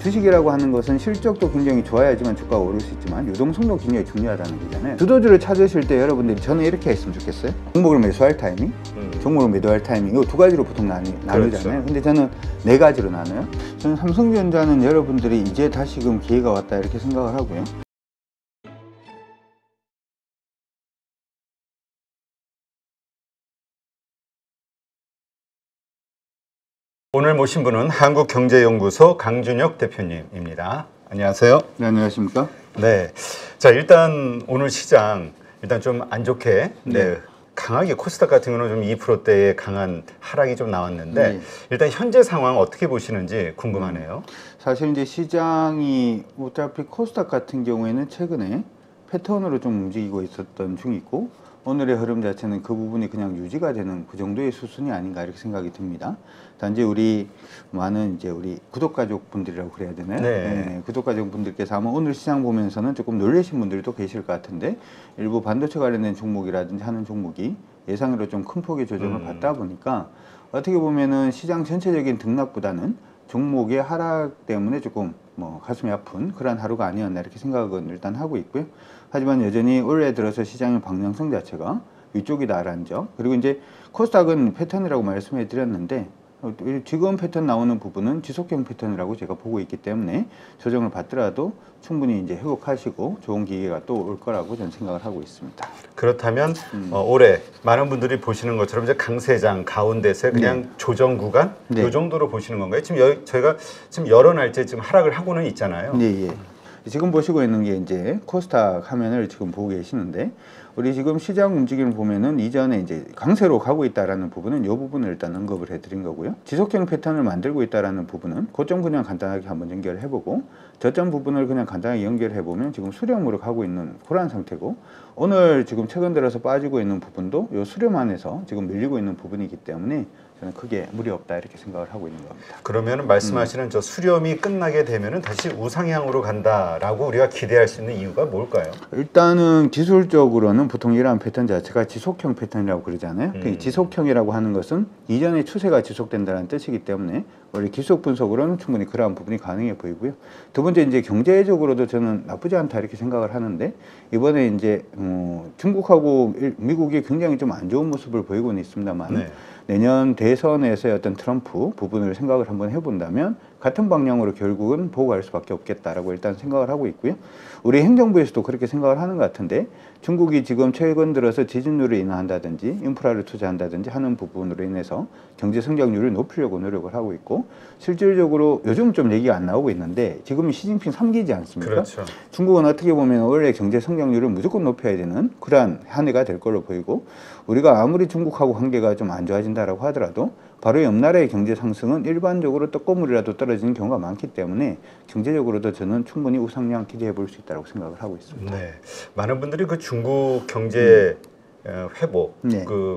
주식이라고 하는 것은 실적도 굉장히 좋아야지만 주가가 오를 수 있지만 유동성도 굉장히 중요하다는 거잖아요. 주도주를 찾으실 때 여러분들이 저는 이렇게 했으면 좋겠어요. 종목을 매수할 타이밍, 종목을 매도할 타이밍, 이 두 가지로 보통 나누잖아요. 그렇죠. 근데 저는 네 가지로 나눠요. 저는 삼성전자는 여러분들이 이제 다시금 기회가 왔다 이렇게 생각을 하고요. 오늘 모신 분은 한국경제연구소 강준혁 대표님입니다. 안녕하세요. 네, 안녕하십니까? 네. 자, 일단 오늘 시장 일단 좀 안 좋게 강하게 코스닥 같은 경우는 좀 2%대의 강한 하락이 좀 나왔는데 일단 현재 상황 어떻게 보시는지 궁금하네요. 사실 이제 시장이 어차피 코스닥 같은 경우에는 최근에 패턴으로 좀 움직이고 있었던 중이고 오늘의 흐름 자체는 그 부분이 그냥 유지가 되는 그 정도의 수순이 아닌가 이렇게 생각이 듭니다. 단지 우리 많은 이제 우리 구독가족 분들이라고 그래야 되나요? 네, 구독가족 분들께서 아마 오늘 시장 보면서는 조금 놀라신 분들도 계실 것 같은데 일부 반도체 관련된 종목이라든지 하는 종목이 예상으로 좀 큰 폭의 조정을 받다 보니까 어떻게 보면은 시장 전체적인 등락보다는 종목의 하락 때문에 조금 가슴이 아픈 그런 하루가 아니었나 이렇게 생각은 일단 하고 있고요. 하지만 여전히 올해 들어서 시장의 방향성 자체가 위쪽이다라는 점, 그리고 이제 코스닥은 패턴이라고 말씀해 드렸는데 지금 패턴 나오는 부분은 지속형 패턴이라고 제가 보고 있기 때문에 조정을 받더라도 충분히 이제 회복하시고 좋은 기회가 또 올 거라고 저는 생각을 하고 있습니다. 그렇다면 올해 많은 분들이 보시는 것처럼 이제 강세장 가운데서 그냥 조정 구간 이 정도로 보시는 건가요? 지금 저희가 지금 여러 날째 지금 하락을 하고는 있잖아요. 네, 지금 보시고 있는 게 이제 코스닥 화면을 지금 보고 계시는데 우리 지금 시장 움직임을 보면은 이전에 이제 강세로 가고 있다라는 부분은 이 부분을 일단 언급을 해드린 거고요. 지속형 패턴을 만들고 있다라는 부분은 고점 그냥 간단하게 한번 연결해보고 저점 부분을 그냥 간단하게 연결해보면 지금 수렴으로 가고 있는 그런 상태고 오늘 지금 최근 들어서 빠지고 있는 부분도 이 수렴 안에서 지금 밀리고 있는 부분이기 때문에 저는 크게 무리 없다 이렇게 생각을 하고 있는 겁니다. 그러면 말씀하시는 저 수렴이 끝나게 되면은 다시 우상향으로 간다라고 우리가 기대할 수 있는 이유가 뭘까요? 일단은 기술적으로는 보통 이러한 패턴 자체가 지속형 패턴이라고 그러잖아요. 지속형이라고 하는 것은 이전의 추세가 지속된다는 뜻이기 때문에 원래 기술 분석으로는 충분히 그러한 부분이 가능해 보이고요. 두 번째 이제 경제적으로도 저는 나쁘지 않다 이렇게 생각을 하는데 이번에 이제 중국하고 미국이 굉장히 좀 안 좋은 모습을 보이고는 있습니다만 내년 대선에서의 어떤 트럼프 부분을 생각을 한번 해본다면 같은 방향으로 결국은 보고 갈 수밖에 없겠다라고 일단 생각을 하고 있고요. 우리 행정부에서도 그렇게 생각을 하는 것 같은데 중국이 지금 최근 들어서 지진율을 인하한다든지 인프라를 투자한다든지 하는 부분으로 인해서 경제 성장률을 높이려고 노력을 하고 있고 실질적으로 요즘 좀 얘기가 안 나오고 있는데 지금 시진핑 3기지 않습니까? 그렇죠. 중국은 어떻게 보면 원래 경제 성장률을 무조건 높여야 되는 그러한 한 해가 될 걸로 보이고 우리가 아무리 중국하고 관계가 좀 안 좋아진다라고 하더라도 바로 옆 나라의 경제 상승은 일반적으로 떡고물이라도 떨어지는 경우가 많기 때문에 경제적으로도 저는 충분히 우상향 기대해 볼 수 있다고 생각을 하고 있습니다. 네, 많은 분들이 그 중국 경제 회복,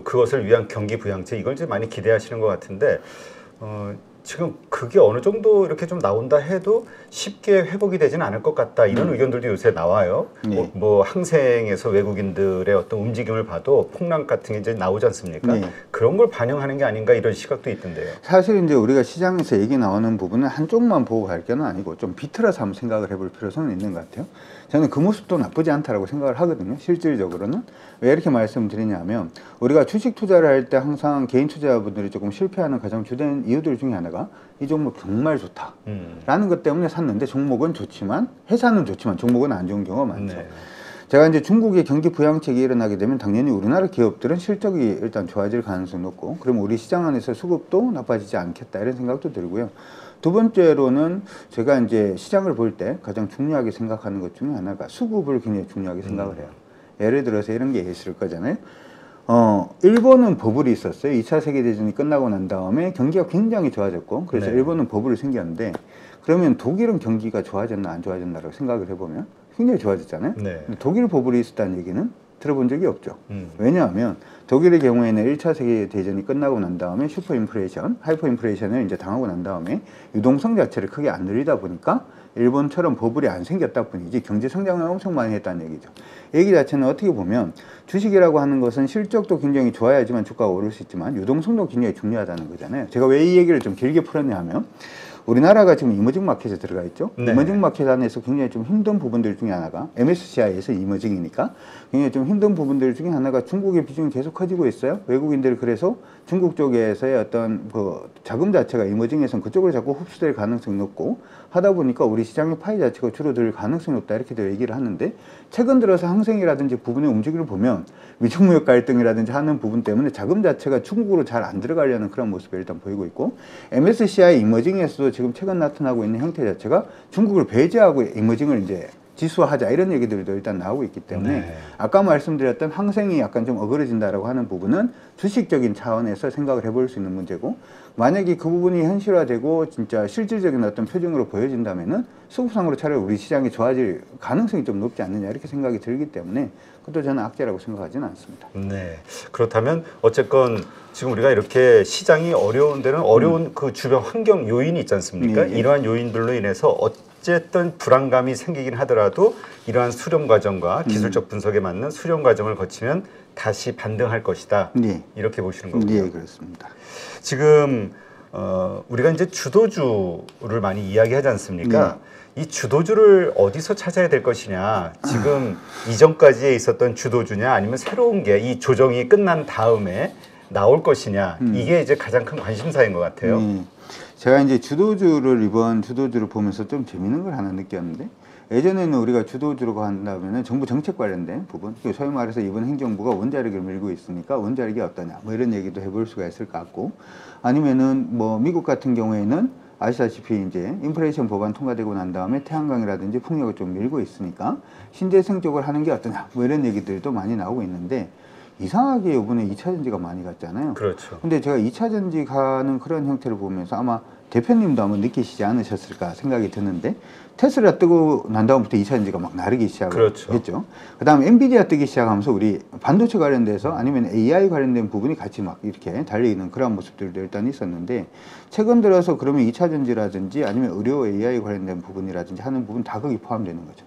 그것을 위한 경기 부양책 이걸 이제 많이 기대하시는 것 같은데 지금 그게 어느 정도 이렇게 좀 나온다 해도 쉽게 회복이 되지는 않을 것 같다 이런 의견들도 요새 나와요. 뭐 항생에서 외국인들의 어떤 움직임을 봐도 폭락 같은 게 이제 나오지 않습니까? 그런 걸 반영하는 게 아닌가 이런 시각도 있던데요. 사실 이제 우리가 시장에서 얘기 나오는 부분은 한쪽만 보고 갈 게는 아니고 좀 비틀어서 한번 생각을 해볼 필요성은 있는 것 같아요. 저는 그 모습도 나쁘지 않다라고 생각을 하거든요. 실질적으로는 왜 이렇게 말씀드리냐면 우리가 주식 투자를 할 때 항상 개인 투자자분들이 조금 실패하는 가장 주된 이유들 중에 하나가 이 종목 정말 좋다 라는 것 때문에 샀는데 종목은 좋지만 회사는 좋지만 종목은 안 좋은 경우가 많죠. 제가 이제 중국의 경기 부양책이 일어나게 되면 당연히 우리나라 기업들은 실적이 일단 좋아질 가능성이 높고 그럼 우리 시장 안에서 수급도 나빠지지 않겠다 이런 생각도 들고요. 두 번째로는 제가 이제 시장을 볼 때 가장 중요하게 생각하는 것 중에 하나가 수급을 굉장히 중요하게 생각을 해요. 예를 들어서 이런 게 있을 거잖아요. 일본은 버블이 있었어요. 2차 세계대전이 끝나고 난 다음에 경기가 굉장히 좋아졌고 그래서 일본은 버블이 생겼는데 그러면 독일은 경기가 좋아졌나 안 좋아졌나라고 생각을 해보면 굉장히 좋아졌잖아요. 독일 버블이 있었다는 얘기는 들어본 적이 없죠. 왜냐하면 독일의 경우에는 1차 세계대전이 끝나고 난 다음에 슈퍼 인플레이션, 하이퍼 인플레이션을 이제 당하고 난 다음에 유동성 자체를 크게 안 늘리다 보니까 일본처럼 버블이 안 생겼다 뿐이지 경제 성장을 엄청 많이 했다는 얘기죠. 얘기 자체는 어떻게 보면 주식이라고 하는 것은 실적도 굉장히 좋아야지만 주가가 오를 수 있지만 유동성도 굉장히 중요하다는 거잖아요. 제가 왜 이 얘기를 좀 길게 풀었냐 하면 우리나라가 지금 이머징 마켓에 들어가 있죠. 네. 이머징 마켓 안에서 굉장히 좀 힘든 부분들 중에 하나가 MSCI에서 이머징이니까 굉장히 좀 힘든 부분들 중에 하나가 중국의 비중이 계속 커지고 있어요. 외국인들이 그래서 중국 쪽에서의 어떤 그 자금 자체가 이머징에서는 그쪽으로 자꾸 흡수될 가능성이 높고 하다 보니까 우리 시장의 파이 자체가 줄어들 가능성이 높다 이렇게들 얘기를 하는데 최근 들어서 항생이라든지 부분의 움직임을 보면 미중무역 갈등이라든지 하는 부분 때문에 자금 자체가 중국으로 잘 안 들어가려는 그런 모습을 일단 보이고 있고 MSCI 이머징에서도 지금 최근 나타나고 있는 형태 자체가 중국을 배제하고 이머징을 이제 지수화하자 이런 얘기들도 일단 나오고 있기 때문에 네. 아까 말씀드렸던 항생이 약간 좀 어그러진다라고 하는 부분은 주식적인 차원에서 생각을 해볼 수 있는 문제고 만약에 그 부분이 현실화되고 진짜 실질적인 어떤 표정으로 보여진다면은 수급상으로 차라리 우리 시장이 좋아질 가능성이 좀 높지 않느냐 이렇게 생각이 들기 때문에 그것도 저는 악재라고 생각하지는 않습니다. 네. 그렇다면 어쨌건 지금 우리가 이렇게 시장이 어려운 데는 어려운 그 주변 환경 요인이 있지 않습니까? 네. 이러한 요인들로 인해서 어쨌든 불안감이 생기긴 하더라도 이러한 수렴 과정과 기술적 분석에 맞는 수렴 과정을 거치면 다시 반등할 것이다. 네. 이렇게 보시는 거군요. 네, 그렇습니다. 지금 우리가 이제 주도주를 많이 이야기하지 않습니까? 이 주도주를 어디서 찾아야 될 것이냐. 지금 이전까지에 있었던 주도주냐 아니면 새로운 게 이 조정이 끝난 다음에 나올 것이냐. 이게 이제 가장 큰 관심사인 것 같아요. 제가 이제 이번 주도주를 보면서 좀 재밌는 걸 하나 느꼈는데 예전에는 우리가 주도주로 한다면은 정부 정책 관련된 부분, 소위 말해서 이번 행정부가 원자력을 밀고 있으니까 원자력이 어떠냐, 뭐 이런 얘기도 해볼 수가 있을 것 같고, 아니면은 뭐 미국 같은 경우에는 아시다시피 이제 인플레이션 법안 통과되고 난 다음에 태양광이라든지 풍력을 좀 밀고 있으니까 신재생 쪽을 하는 게 어떠냐, 뭐 이런 얘기들도 많이 나오고 있는데 이상하게 이번에 2차 전지가 많이 갔잖아요. 그렇죠. 근데 제가 2차 전지 가는 그런 형태를 보면서 아마 대표님도 한번 느끼시지 않으셨을까 생각이 드는데 테슬라 뜨고 난 다음부터 2차 전지가 막 나르기 시작을 그렇죠. 했죠. 그 다음에 엔비디아 뜨기 시작하면서 우리 반도체 관련돼서 아니면 AI 관련된 부분이 같이 막 이렇게 달리는 그런 모습들도 일단 있었는데 최근 들어서 그러면 2차 전지라든지 아니면 의료 AI 관련된 부분이라든지 하는 부분 다 거기 포함되는 거죠.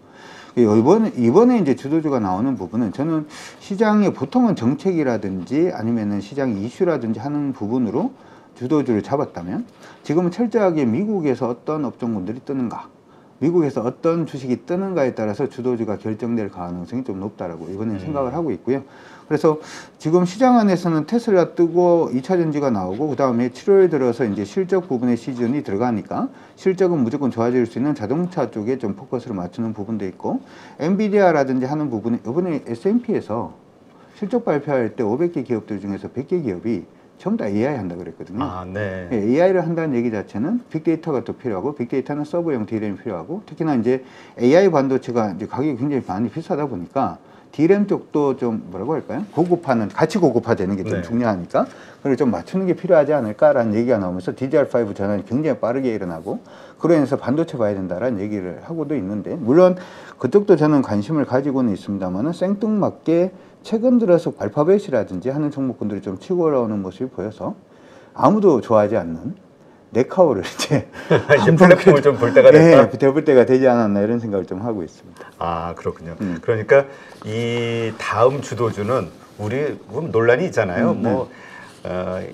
이번에 이제 주도주가 나오는 부분은 저는 시장의 보통은 정책이라든지 아니면은 시장 이슈라든지 하는 부분으로 주도주를 잡았다면 지금은 철저하게 미국에서 어떤 업종군들이 뜨는가, 미국에서 어떤 주식이 뜨는가에 따라서 주도주가 결정될 가능성이 좀 높다라고 이번에 생각을 하고 있고요. 그래서 지금 시장 안에서는 테슬라 뜨고 2차 전지가 나오고 그 다음에 7월 들어서 이제 실적 부분의 시즌이 들어가니까 실적은 무조건 좋아질 수 있는 자동차 쪽에 좀 포커스를 맞추는 부분도 있고 엔비디아라든지 하는 부분이 이번에 S&P에서 실적 발표할 때 500개 기업들 중에서 100개 기업이 전부 다 AI 한다 그랬거든요. 아, 네. AI를 한다는 얘기 자체는 빅데이터가 더 필요하고 빅데이터는 서버용 D램이 필요하고 특히나 이제 AI 반도체가 이제 가격이 굉장히 많이 비싸다 보니까 D램 쪽도 좀 뭐라고 할까요? 고급화는 같이 고급화되는 게 좀 네. 중요하니까 그걸 좀 맞추는 게 필요하지 않을까라는 얘기가 나오면서 DDR5 전환이 굉장히 빠르게 일어나고 그로 인해서 반도체 봐야 된다라는 얘기를 하고도 있는데 물론 그쪽도 저는 관심을 가지고는 있습니다만은 생뚱맞게 최근 들어서 알파벳이라든지 하는 종목군들이 좀 치고 올라오는 모습이 보여서 아무도 좋아하지 않는 네카오를 이제 플랫폼을 좀 볼 때가 됐다. 볼 때가 되지 않았나 이런 생각을 좀 하고 있습니다. 아, 그렇군요. 그러니까 이 다음 주도주는 우리 논란이 있잖아요.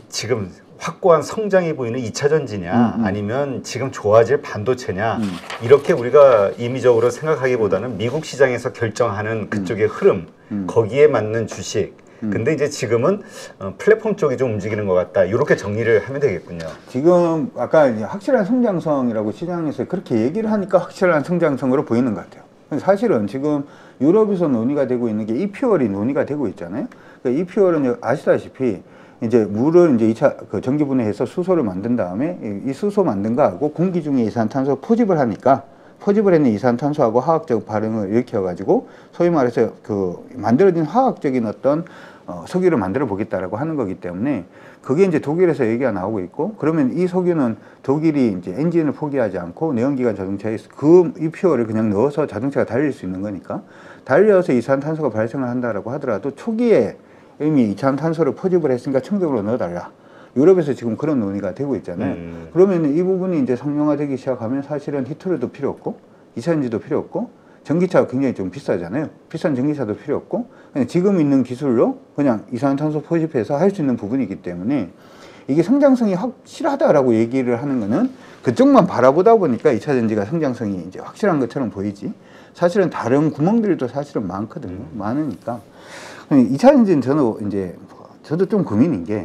지금 확고한 성장이 보이는 2차 전지냐 아니면 지금 좋아질 반도체냐 이렇게 우리가 임의적으로 생각하기보다는 미국 시장에서 결정하는 그쪽의 흐름 거기에 맞는 주식 근데 이제 지금은 플랫폼 쪽이 좀 움직이는 것 같다 이렇게 정리를 하면 되겠군요. 지금 아까 이제 확실한 성장성이라고 시장에서 그렇게 얘기를 하니까 확실한 성장성으로 보이는 것 같아요. 사실은 지금 유럽에서 논의가 되고 있는 게 이퓨얼이 논의가 되고 있잖아요. 그러니까 이퓨얼은 아시다시피 이제 물을 이제 2차 그 전기 분해해서 수소를 만든 다음에 이 수소 만든 거하고 공기 중에 이산탄소 포집을 하니까 포집을 했는 이산탄소하고 화학적 반응을 일으켜가지고 소위 말해서 그 만들어진 화학적인 어떤 석유를 만들어 보겠다라고 하는 거기 때문에 그게 이제 독일에서 얘기가 나오고 있고 그러면 이 석유는 독일이 이제 엔진을 포기하지 않고 내연기관 자동차에 그 이퓨얼을 그냥 넣어서 자동차가 달릴 수 있는 거니까 달려서 이산탄소가 발생을 한다라고 하더라도 초기에 이미 이산탄소를 포집을 했으니까 청정으로 넣어달라. 유럽에서 지금 그런 논의가 되고 있잖아요. 그러면 이 부분이 이제 상용화되기 시작하면 사실은 히트로도 필요 없고 이산전지도 필요 없고 전기차가 굉장히 좀 비싸잖아요. 비싼 전기차도 필요 없고 그냥 지금 있는 기술로 그냥 이산탄소 포집해서 할 수 있는 부분이기 때문에 이게 성장성이 확실하다라고 얘기를 하는 거는 그쪽만 바라보다 보니까 2차전지가 성장성이 이제 확실한 것처럼 보이지. 사실은 다른 구멍들도 사실은 많거든요. 많으니까. 2차전지는 저도 좀 고민인 게,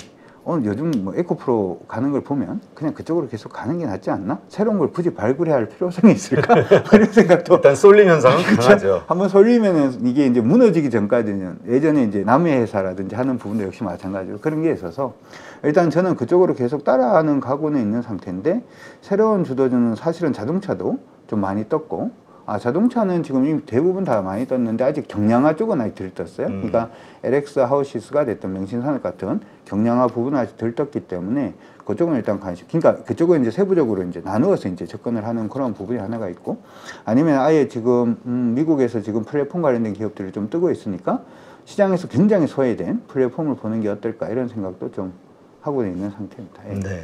요즘 뭐 에코프로 가는 걸 보면 그냥 그쪽으로 계속 가는 게 낫지 않나? 새로운 걸 굳이 발굴해야 할 필요성이 있을까? 그런 생각도. 일단 쏠림 현상은 강하죠. 한번 쏠리면은 이게 이제 무너지기 전까지는 예전에 이제 남의 회사라든지 하는 부분도 역시 마찬가지로 그런 게 있어서 일단 저는 그쪽으로 계속 따라가는 각오는 있는 상태인데 새로운 주도주는 사실은 자동차도 좀 많이 떴고 자동차는 지금 이미 대부분 다 많이 떴는데 아직 경량화 쪽은 아직 덜 떴어요. 그러니까 LX 하우시스가 됐던 명신산업 같은 경량화 부분은 아직 덜 떴기 때문에 그쪽은 일단 관심. 그러니까 그쪽은 이제 세부적으로 이제 나누어서 이제 접근을 하는 그런 부분이 하나가 있고 아니면 아예 지금 미국에서 지금 플랫폼 관련된 기업들이 좀 뜨고 있으니까 시장에서 굉장히 소외된 플랫폼을 보는 게 어떨까 이런 생각도 좀 하고 있는 상태입니다. 예. 네,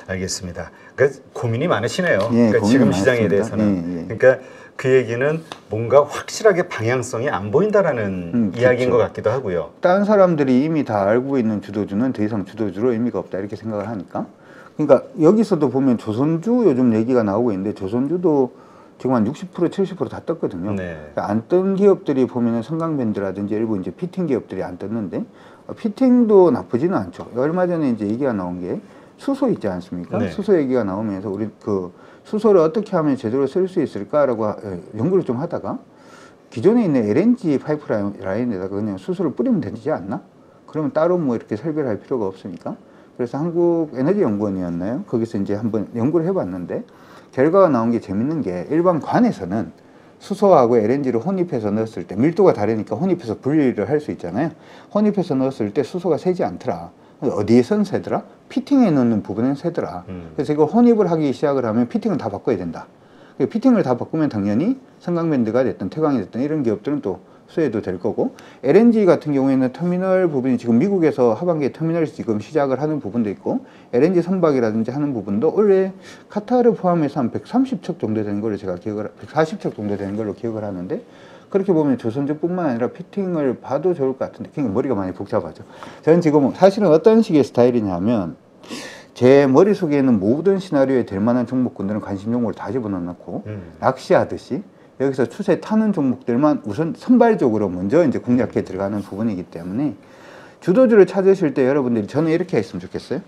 알겠습니다. 그러니까 고민이 많으시네요. 예, 그러니까 지금 시장에 많습니다. 대해서는. 예, 예. 그러니까 그 얘기는 뭔가 확실하게 방향성이 안 보인다라는 이야기인 그렇죠. 것 같기도 하고요. 다른 사람들이 이미 다 알고 있는 주도주는 더 이상 주도주로 의미가 없다 이렇게 생각을 하니까 그러니까 여기서도 보면 조선주 요즘 얘기가 나오고 있는데 조선주도 지금 한 60% 70% 다 떴거든요. 네. 안 뜬 기업들이 보면은 성강밴드라든지 일부 이제 피팅 기업들이 안 떴는데 피팅도 나쁘지는 않죠. 얼마 전에 이제 얘기가 나온 게 수소 있지 않습니까? 네. 수소 얘기가 나오면서 우리 그 수소를 어떻게 하면 제대로 쓸 수 있을까라고 연구를 좀 하다가 기존에 있는 LNG 파이프라인에다가 그냥 수소를 뿌리면 되지 않나? 그러면 따로 뭐 이렇게 설비를 할 필요가 없으니까. 그래서 한국에너지연구원이었나요? 거기서 이제 한번 연구를 해봤는데 결과가 나온 게 재밌는 게 일반 관에서는 수소하고 LNG를 혼입해서 넣었을 때 밀도가 다르니까 혼입해서 분리를 할 수 있잖아요. 혼입해서 넣었을 때 수소가 새지 않더라. 어디에선 새더라? 피팅에 넣는 부분은 새더라. 그래서 이걸 혼입을 하기 시작을 하면 피팅을 다 바꿔야 된다. 피팅을 다 바꾸면 당연히 성강밴드가 됐든 태광이 됐든 이런 기업들은 또 수혜도 될 거고 LNG 같은 경우에는 터미널 부분이 지금 미국에서 하반기에 터미널 지금 시작을 하는 부분도 있고 LNG 선박이라든지 하는 부분도 원래 카타르 포함해서 한 130척 정도 되는 걸로 제가 140척 정도 되는 걸로 기억을 하는데 그렇게 보면 조선주뿐만 아니라 피팅을 봐도 좋을 것 같은데 굉장히 머리가 많이 복잡하죠. 저는 지금 사실은 어떤 식의 스타일이냐면 제 머릿속에는 모든 시나리오에 될 만한 종목군들은 관심 종목을 다 집어넣고 낚시하듯이 여기서 추세 타는 종목들만 우선 선발적으로 먼저 이제 공략해 들어가는 부분이기 때문에 주도주를 찾으실 때 여러분들이 저는 이렇게 했으면 좋겠어요.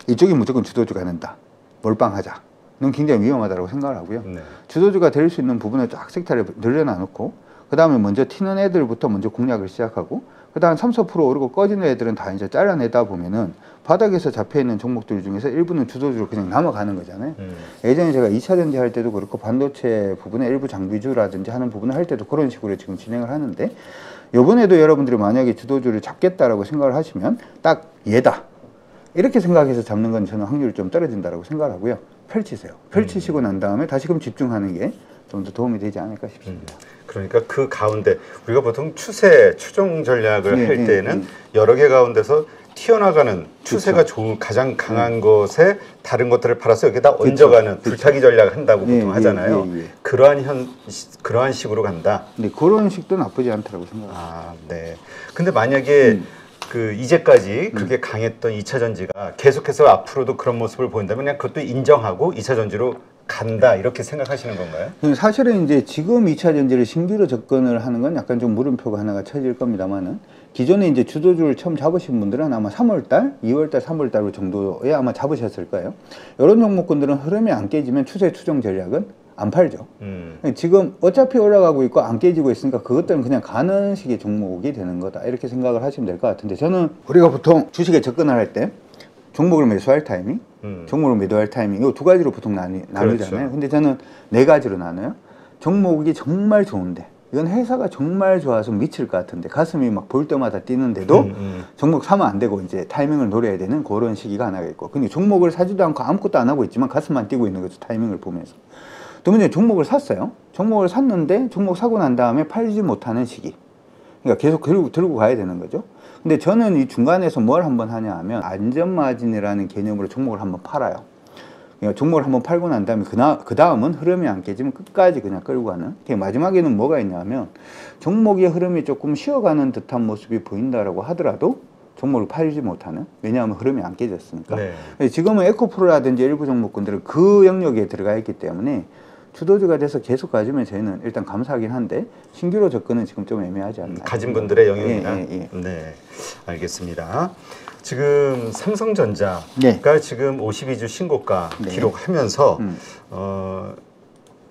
이쪽이 무조건 주도주가 된다. 몰빵하자. 는 굉장히 위험하다고 생각을 하고요. 네. 주도주가 될 수 있는 부분을 쫙 섹터를 늘려놔놓고 그 다음에 먼저 튀는 애들부터 먼저 공략을 시작하고 그 다음 3, 4% 오르고 꺼지는 애들은 다 이제 잘라내다 보면은 바닥에서 잡혀있는 종목들 중에서 일부는 주도주로 그냥 넘어가는 거잖아요. 예전에 제가 2차전지 할 때도 그렇고 반도체 부분에 일부 장비주라든지 하는 부분을 할 때도 그런 식으로 지금 진행을 하는데 요번에도 여러분들이 만약에 주도주를 잡겠다라고 생각을 하시면 딱 얘다. 이렇게 생각해서 잡는 건 저는 확률이 좀 떨어진다라고 생각을 하고요. 펼치세요. 펼치시고 난 다음에 다시금 집중하는 게 좀 더 도움이 되지 않을까 싶습니다. 그러니까 그 가운데 우리가 보통 추세, 추종 전략을 할 때는 여러 개 가운데서 튀어나가는 추세가 좋은 가장 강한 것에 다른 것들을 팔아서 여기다 얹어가는 불타기 전략을 한다고 보통 하잖아요. 그러한 식으로 간다. 네, 그런 식도 나쁘지 않다고 생각합니다. 아, 네. 근데 만약에 그 이제까지 그렇게 강했던 2차 전지가 계속해서 앞으로도 그런 모습을 보인다면 그냥 그것도 인정하고 2차 전지로 간다 이렇게 생각하시는 건가요? 사실은 이제 지금 2차 전지를 신규로 접근을 하는 건 약간 좀 물음표가 하나가 쳐질 겁니다만은 기존에 이제 주도주를 처음 잡으신 분들은 아마 3월달, 2월달, 3월달 정도에 아마 잡으셨을 거예요. 이런 종목군들은 흐름이 안 깨지면 추세 추종 전략은 안 팔죠. 지금 어차피 올라가고 있고 안 깨지고 있으니까 그것들은 그냥 가는 식의 종목이 되는 거다 이렇게 생각을 하시면 될 것 같은데 저는 우리가 보통 주식에 접근을 할 때 종목을 매수할 타이밍, 종목을 매도할 타이밍 이 두 가지로 보통 나누잖아요. 그렇죠. 근데 저는 네 가지로 나눠요. 종목이 정말 좋은데 이건 회사가 정말 좋아서 미칠 것 같은데 가슴이 막 볼 때마다 뛰는데도 종목 사면 안 되고 이제 타이밍을 노려야 되는 그런 시기가 하나가 있고 근데 종목을 사지도 않고 아무것도 안 하고 있지만 가슴만 뛰고 있는 거죠. 타이밍을 보면서. 두 번째 종목을 샀어요. 종목을 샀는데 종목 사고 난 다음에 팔지 못하는 시기. 그러니까 계속 들고 가야 되는 거죠. 근데 저는 이 중간에서 뭘 한번 하냐 하면 안전마진이라는 개념으로 종목을 한번 팔아요. 그러니까 종목을 한번 팔고 난 다음에 그 다음은 흐름이 안 깨지면 끝까지 그냥 끌고 가는. 마지막에는 뭐가 있냐면 종목의 흐름이 조금 쉬어가는 듯한 모습이 보인다라고 하더라도 종목을 팔지 못하는, 왜냐하면 흐름이 안 깨졌으니까. 네. 지금은 에코프로라든지 일부 종목군들은 그 영역에 들어가 있기 때문에 주도주가 돼서 계속 가지면 저희는 일단 감사하긴 한데 신규로 접근은 지금 좀 애매하지 않나. 가진 분들의 영역이나. 예. 네, 알겠습니다. 지금 삼성전자가 네. 지금 52주 신고가 네. 기록하면서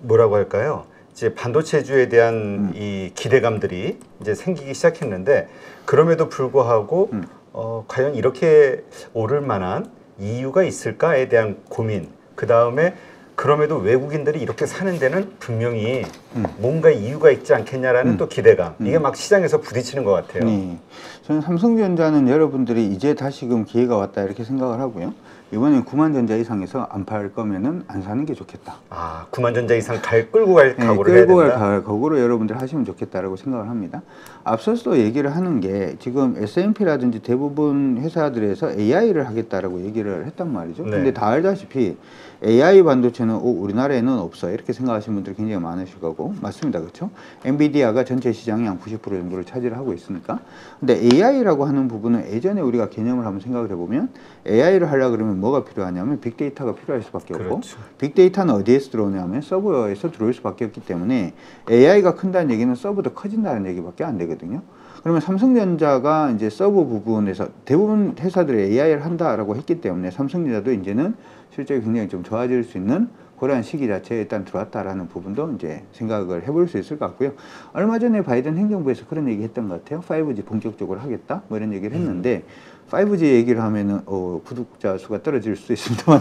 뭐라고 할까요? 이제 반도체주에 대한 이 기대감들이 이제 생기기 시작했는데 그럼에도 불구하고 과연 이렇게 오를 만한 이유가 있을까에 대한 고민. 그 다음에 그럼에도 외국인들이 이렇게 사는 데는 분명히 뭔가 이유가 있지 않겠냐라는 또 기대감. 이게 막 시장에서 부딪히는 것 같아요. 네. 저는 삼성전자는 여러분들이 이제 다시금 기회가 왔다 이렇게 생각을 하고요. 이번엔 9만 전자 이상에서 안 팔 거면은 안 사는 게 좋겠다. 아, 9만 전자 이상 끌고 갈 각오를 네, 끌고 해야 갈 된다. 각오로 여러분들 하시면 좋겠다라고 생각을 합니다. 앞서서 얘기를 하는 게 지금 S&P라든지 대부분 회사들에서 AI를 하겠다라고 얘기를 했단 말이죠. 네. 근데 다 알다시피 AI 반도체는 우리나라에는 없어 이렇게 생각하시는 분들이 굉장히 많으실 거고 맞습니다. 그렇죠? 엔비디아가 전체 시장의 한 90% 정도를 차지를 하고 있으니까. 근데 AI라고 하는 부분은 예전에 우리가 개념을 한번 생각을 해보면 AI를 하려고 그러면 뭐가 필요하냐면 빅데이터가 필요할 수밖에 없고 그렇죠. 빅데이터는 어디에서 들어오냐면 서버에서 들어올 수밖에 없기 때문에 AI가 큰다는 얘기는 서버도 커진다는 얘기밖에 안 되거든요. 그러면 삼성전자가 이제 서버 부분에서 대부분 회사들이 AI를 한다라고 했기 때문에 삼성전자도 이제는 실제 굉장히 좀 좋아질 수 있는 그러한 시기 자체에 일단 들어왔다라는 부분도 이제 생각을 해볼 수 있을 것 같고요. 얼마 전에 바이든 행정부에서 그런 얘기 했던 것 같아요. 5G 본격적으로 하겠다 뭐 이런 얘기를 했는데 5G 얘기를 하면은 구독자 수가 떨어질 수도 있습니다만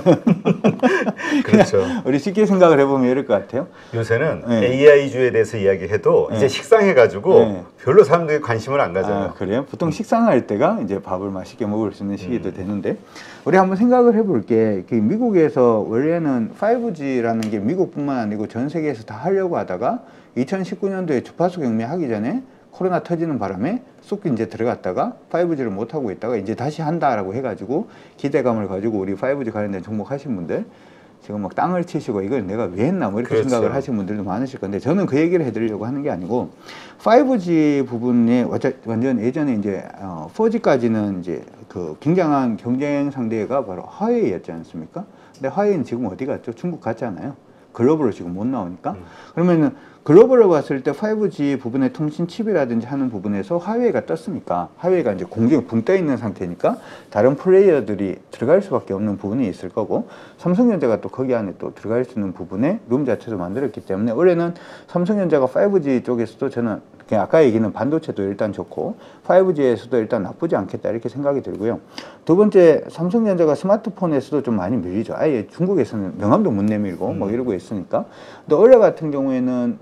그렇죠. 우리 쉽게 생각을 해보면 이럴 것 같아요. 요새는 네. AI주에 대해서 이야기해도 네. 이제 식상해가지고 네. 별로 사람들이 관심을 안 가져요. 아, 그래요? 보통 식상할 때가 이제 밥을 맛있게 먹을 수 있는 시기도 되는데 우리 한번 생각을 해볼게. 미국에서 원래는 5G라는 게 미국뿐만 아니고 전 세계에서 다 하려고 하다가 2019년도에 주파수 경매하기 전에 코로나 터지는 바람에 쑥 이제 들어갔다가 5G를 못하고 있다가 이제 다시 한다라고 해가지고 기대감을 가지고 우리 5G 관련된 종목 하신 분들 지금 막 땅을 치시고 이걸 내가 왜 했나 뭐 이렇게 그렇죠. 생각을 하시는 분들도 많으실 건데 저는 그 얘기를 해드리려고 하는 게 아니고 5G 부분에 완전 예전에 이제 4G까지는 이제 그 굉장한 경쟁 상대가 바로 화웨이였지 않습니까? 근데 화웨이는 지금 어디 갔죠? 중국 갔잖아요. 글로벌로 지금 못 나오니까. 그러면은 글로벌로 봤을 때 5G 부분의 통신 칩이라든지 하는 부분에서 화웨이가 떴으니까 화웨이가 이제 공중에 붕 떠 있는 상태니까 다른 플레이어들이 들어갈 수밖에 없는 부분이 있을 거고 삼성전자가 또 거기 안에 또 들어갈 수 있는 부분에 룸 자체도 만들었기 때문에 원래는 삼성전자가 5G 쪽에서도 저는 그냥 아까 얘기는 반도체도 일단 좋고 5G에서도 일단 나쁘지 않겠다 이렇게 생각이 들고요. 두 번째 삼성전자가 스마트폰에서도 좀 많이 밀리죠. 아예 중국에서는 명함도 못 내밀고 뭐 이러고 있으니까. 근데 원래 같은 경우에는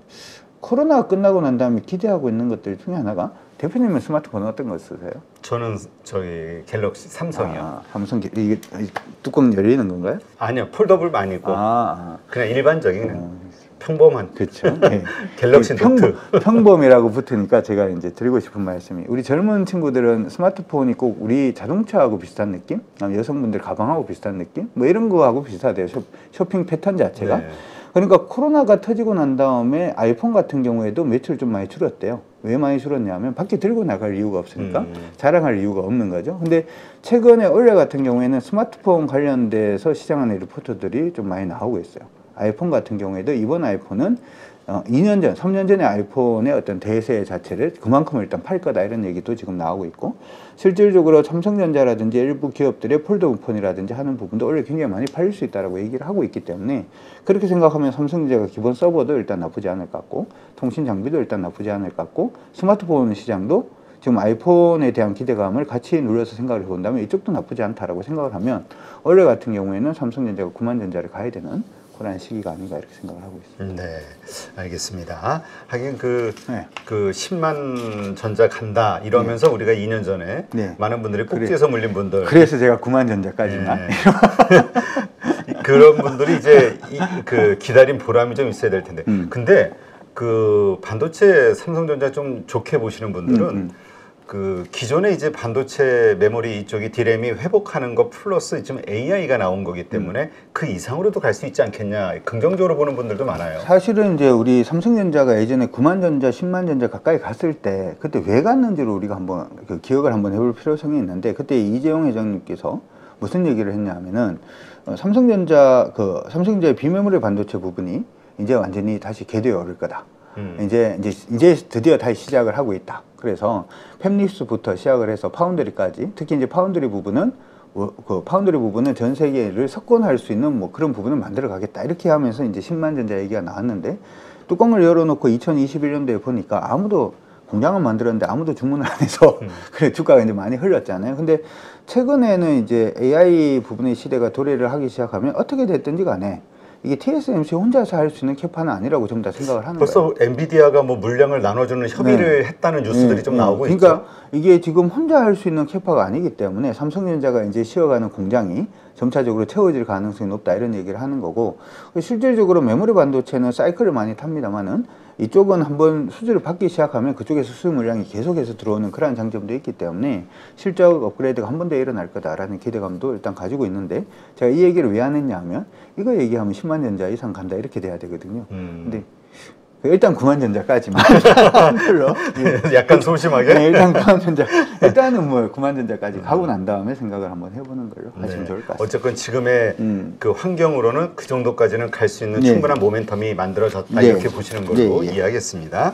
코로나가 끝나고 난 다음에 기대하고 있는 것들 중에 하나가 대표님은 스마트폰 어떤 거 쓰세요? 저는 저희 갤럭시 삼성이요. 아, 삼성 이게 뚜껑 열리는 건가요? 아니요, 폴더블 아니고 그냥 일반적인 평범한 그렇죠. 네. 갤럭시 노트. 평범이라고 붙으니까 제가 이제 드리고 싶은 말씀이 우리 젊은 친구들은 스마트폰이 꼭 우리 자동차하고 비슷한 느낌? 여성분들 가방하고 비슷한 느낌? 뭐 이런 거하고 비슷하대요. 쇼핑 패턴 자체가. 네. 그러니까 코로나가 터지고 난 다음에 아이폰 같은 경우에도 매출 좀 많이 줄었대요. 왜 많이 줄었냐면 밖에 들고 나갈 이유가 없으니까 자랑할 이유가 없는 거죠. 근데 최근에 올해 같은 경우에는 스마트폰 관련돼서 시장안에 리포트들이 좀 많이 나오고 있어요. 아이폰 같은 경우에도 이번 아이폰은 2년 전, 3년 전에 아이폰의 어떤 대세 자체를 그만큼을 일단 팔 거다 이런 얘기도 지금 나오고 있고 실질적으로 삼성전자라든지 일부 기업들의 폴더폰이라든지 하는 부분도 원래 굉장히 많이 팔릴 수 있다라고 얘기를 하고 있기 때문에 그렇게 생각하면 삼성전자가 기본 서버도 일단 나쁘지 않을 것 같고 통신 장비도 일단 나쁘지 않을 것 같고 스마트폰 시장도 지금 아이폰에 대한 기대감을 같이 눌러서 생각을 해본다면 이쪽도 나쁘지 않다라고 생각을 하면 원래 같은 경우에는 삼성전자가 9만 전자를 가야 되는 그런 시기가 아닌가 이렇게 생각을 하고 있습니다. 네, 알겠습니다. 하긴 그 10만 전자 간다 이러면서 우리가 2년 전에 많은 분들이 꼭지에서 물린 분들. 그래서 제가 9만 전자까지만. 그런 분들이 이제 그 기다린 보람이 좀 있어야 될 텐데. 근데 그 반도체 삼성전자 좀 좋게 보시는 분들은 그 기존에 이제 반도체 메모리 이쪽이 디램이 회복하는 것 플러스 지금 AI가 나온 거기 때문에 그 이상으로도 갈 수 있지 않겠냐 긍정적으로 보는 분들도 많아요. 사실은 이제 우리 삼성전자가 예전에 9만 전자, 10만 전자 가까이 갔을 때 그때 왜 갔는지를 우리가 한번 그 기억을 한번 해볼 필요성이 있는데 그때 이재용 회장님께서 무슨 얘기를 했냐면은 삼성전자의 비메모리 반도체 부분이 이제 완전히 다시 궤도에 오를 거다. 이제 드디어 다시 시작을 하고 있다. 그래서 팹리스부터 시작을 해서 파운드리까지, 특히 이제 파운드리 부분은 전 세계를 석권할 수 있는 뭐 그런 부분을 만들어 가겠다. 이렇게 하면서 이제 10만 전자 얘기가 나왔는데 뚜껑을 열어놓고 2021년도에 보니까 아무도 공장을 만들었는데 아무도 주문을 안 해서 그래 주가가 이제 많이 흘렀잖아요. 근데 최근에는 이제 AI 부분의 시대가 도래를 하기 시작하면 어떻게 됐든지 간에 이게 TSMC 혼자서 할 수 있는 캐파는 아니라고 전부 다 생각을 하는 벌써 거예요. 엔비디아가 뭐 물량을 나눠주는 협의를 했다는 뉴스들이 좀 나오고 있죠. 그러니까 이게 지금 혼자 할 수 있는 캐파가 아니기 때문에 삼성전자가 이제 쉬어가는 공장이 점차적으로 채워질 가능성이 높다 이런 얘기를 하는 거고 실질적으로 메모리 반도체는 사이클을 많이 탑니다만은 이쪽은 한번 수주를 받기 시작하면 그쪽에서 수주 물량이 계속해서 들어오는 그러한 장점도 있기 때문에 실적 업그레이드가 한 번 더 일어날 거다라는 기대감도 일단 가지고 있는데 제가 이 얘기를 왜 안 했냐 하면 이거 얘기하면 10만 전자 이상 간다 이렇게 돼야 되거든요. 근데 일단 9만 전자까지만 별로 약간 소심하게 네, 일단 9만 전자 일단은 뭐 9만 전자까지 가고 난 다음에 생각을 한번 해보는 걸로 하시면 좋을 것 같습니다. 어쨌건 지금의 그 환경으로는 그 정도까지는 갈 수 있는 네. 충분한 모멘텀이 만들어졌다 네. 이렇게 보시는 걸로 네. 이해하겠습니다.